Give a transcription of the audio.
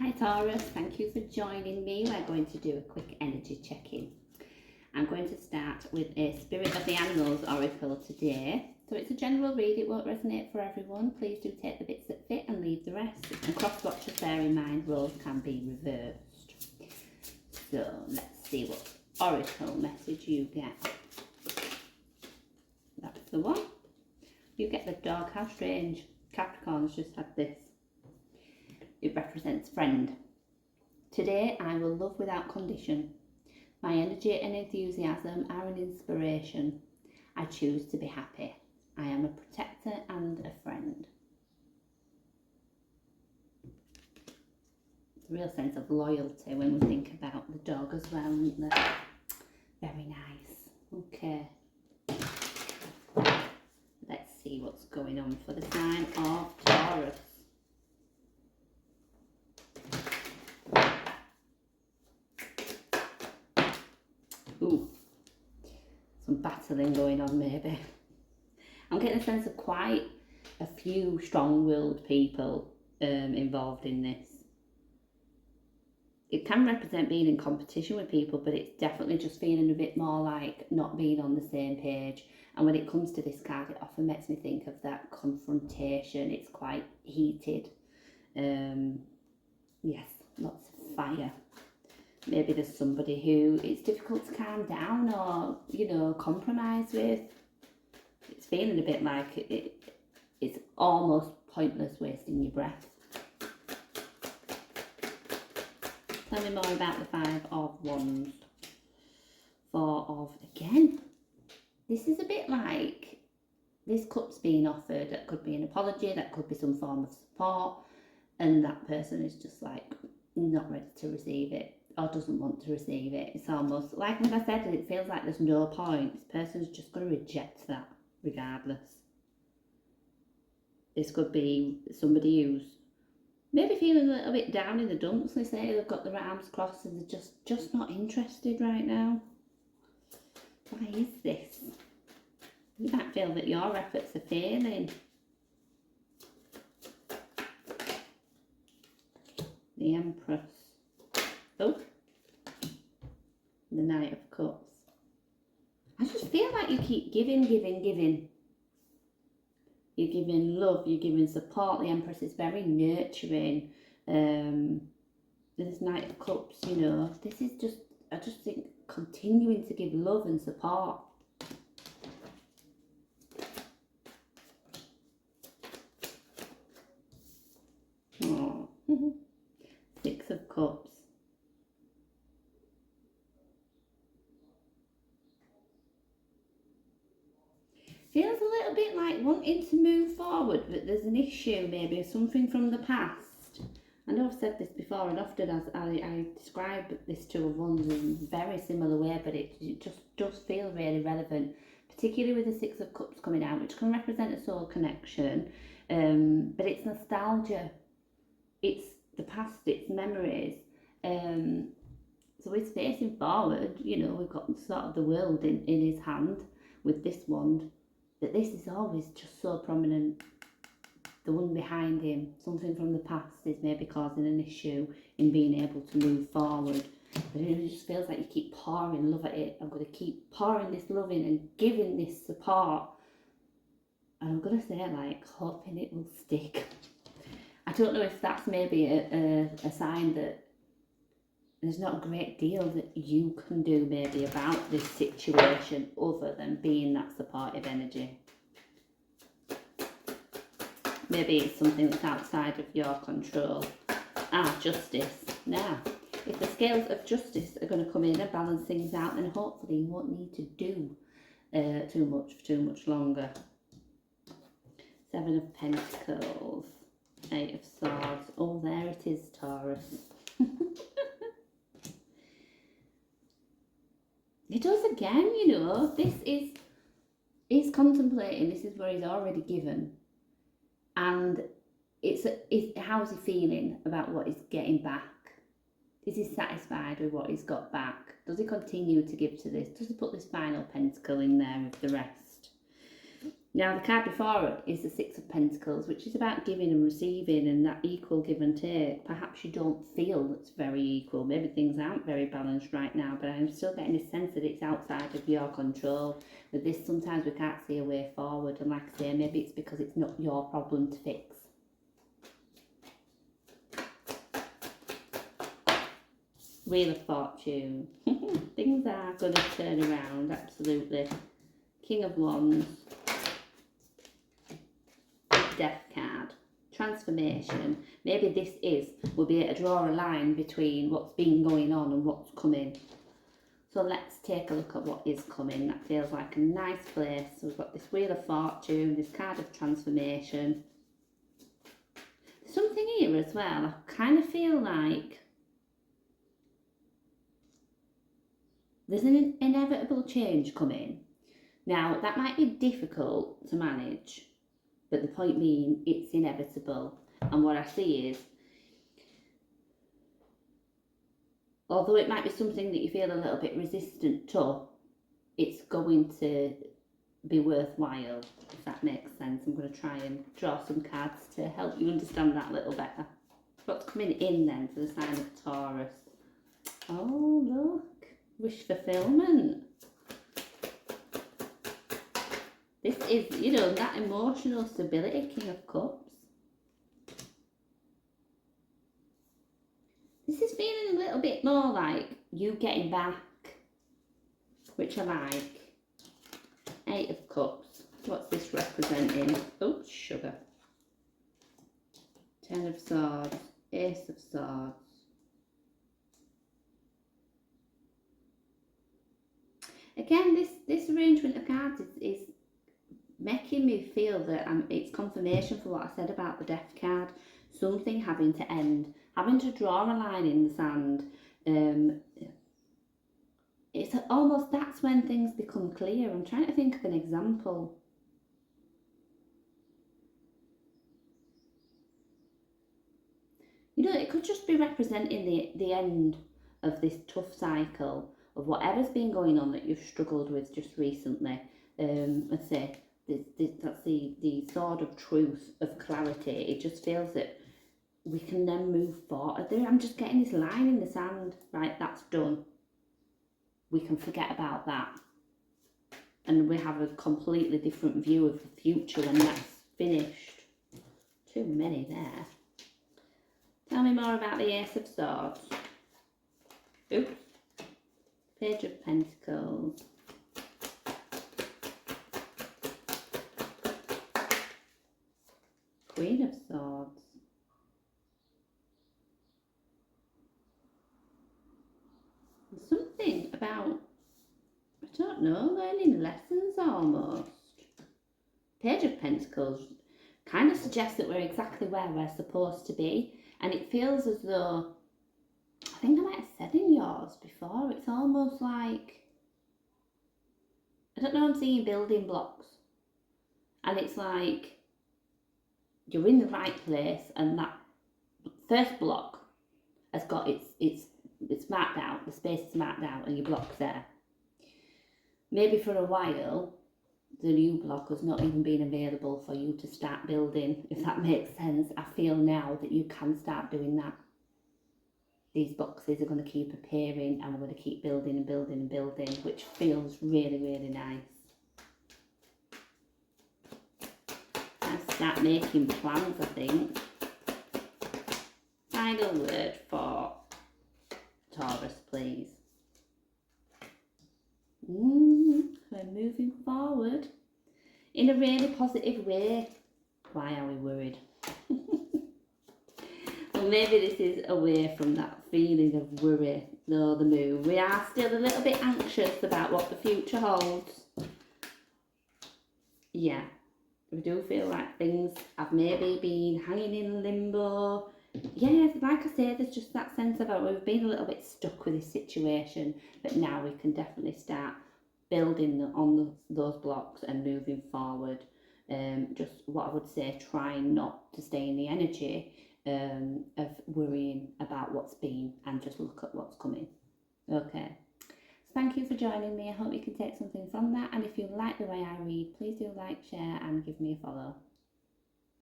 Hi Taurus, thank you for joining me. We're going to do a quick energy check-in. I'm going to start with a Spirit of the Animals oracle today. So it's a general read, it won't resonate for everyone. Please do take the bits that fit and leave the rest. And cross watchers, bear in mind, roles can be reversed. So let's see what oracle message you get. That's the one. You get the dog, how strange. Capricorn's just had this. It represents friend. Today I will love without condition. My energy and enthusiasm are an inspiration. I choose to be happy. I am a protector and a friend. It's a real sense of loyalty when we think about the dog as well, isn't there? Very nice. Okay. Let's see what's going on for the sign of Taurus. Ooh, some battling going on maybe. I'm getting a sense of quite a few strong-willed people involved in this. It can represent being in competition with people, but it's definitely just feeling a bit more like not being on the same page. And when it comes to this card, it often makes me think of that confrontation. It's quite heated. Yes, lots of fire. Maybe there's somebody who it's difficult to calm down or, compromise with. It's feeling a bit like it's almost pointless wasting your breath. Tell me more about the Five of Wands. Four of, again, this is a bit like this cup's being offered. That could be an apology, that could be some form of support, and that person is just like not ready to receive it. Or doesn't want to receive it. It's almost like when I said it feels like there's no point. This person's just going to reject that regardless. This could be somebody who's maybe feeling a little bit down in the dumps. They say they've got their arms crossed and they're just not interested right now. Why is this? You might feel that your efforts are failing. The Empress. Oh, the Knight of Cups. I just feel like you keep giving. You're giving love, you're giving support. The Empress is very nurturing. This Knight of Cups, this is just, I just think, continuing to give love and support. Oh. Six of Cups. Feels a little bit like wanting to move forward, but there's an issue, maybe something from the past. I know I've said this before, and often as I describe this Two of Wands in a very similar way, but it just does feel really relevant, particularly with the Six of Cups coming out, which can represent a soul connection, but it's nostalgia, it's the past, it's memories. So he's facing forward, we've got sort of the world in his hand with this wand. But this is always just so prominent. The one behind him, something from the past is maybe causing an issue in being able to move forward. But it just feels like you keep pouring love at it. I'm going to keep pouring this love in and giving this support. And I'm going to say, hoping it will stick. I don't know if that's maybe a sign that there's not a great deal that you can do maybe about this situation other than being that supportive energy. Maybe it's something that's outside of your control. Justice. Now, if the scales of justice are going to come in and balance things out, then hopefully you won't need to do too much for too much longer. Seven of Pentacles. Eight of Swords. Oh, there it is, Taurus. It does again, this is contemplating, this is where he's already given. And it's how's he feeling about what he's getting back? Is he satisfied with what he's got back? Does he continue to give to this? Does he put this final pentacle in there with the rest? Now, the card before it is the Six of Pentacles, which is about giving and receiving and that equal give and take. Perhaps you don't feel it's very equal. Maybe things aren't very balanced right now, but I'm still getting a sense that it's outside of your control. With this, sometimes we can't see a way forward. And like I say, maybe it's because it's not your problem to fix. Wheel of Fortune. Things are going to turn around, absolutely. King of Wands. Death card. Transformation. Maybe this we'll be able to draw a line between what's been going on and what's coming. So let's take a look at what is coming. That feels like a nice place. So we've got this Wheel of Fortune, this card of transformation. There's something here as well. I kind of feel like there's an inevitable change coming. Now, that might be difficult to manage, but the point being, it's inevitable. And what I see is, although it might be something that you feel a little bit resistant to, it's going to be worthwhile, if that makes sense. I'm going to try and draw some cards to help you understand that a little better. What's coming in then for the sign of Taurus? Oh, look. Wish fulfillment. This is, you know, that emotional stability, King of Cups. This is feeling a little bit more like you getting back, which I like. Eight of Cups. What's this representing? Oh, sugar. Ten of Swords. Ace of Swords. Again, this arrangement of cards is making me feel that it's confirmation for what I said about the Death card. Something having to end, having to draw a line in the sand. It's almost, that's when things become clear. I'm trying to think of an example. You know, it could just be representing the end of this tough cycle of whatever's been going on that you've struggled with just recently. Let's say that's the sword of truth, of clarity. It just feels that we can then move forward. I'm just getting this line in the sand, right? That's done. We can forget about that. And we have a completely different view of the future when that's finished. Too many there. Tell me more about the Ace of Swords. Oops. Page of Pentacles. Queen of Swords. There's something about, I don't know, learning lessons almost. Page of Pentacles kind of suggests that we're exactly where we're supposed to be. And it feels as though, I think I might have said in yours before, it's almost like, I don't know, I'm seeing building blocks. And it's like, you're in the right place and that first block has got it's marked out, the space is marked out and your block's there. Maybe for a while, the new block has not even been available for you to start building, if that makes sense. I feel now that you can start doing that. These boxes are going to keep appearing and we're going to keep building and building and building, which feels really, really nice. I'll start making plans, I think. Final word for Taurus, please. We're moving forward in a really positive way. Why are we worried? Well, maybe this is away from that feeling of worry, though the moon. We are still a little bit anxious about what the future holds. Yeah, we do feel like things have maybe been hanging in limbo. Yeah, like I say, there's just that sense of we've been a little bit stuck with this situation, but now we can definitely start building on those blocks and moving forward. Just what I would say, trying not to stay in the energy of worrying about what's been and just look at what's coming. Okay, Thank you for joining me. I hope you can take something from that. And if you like the way I read, please do like, share, and give me a follow.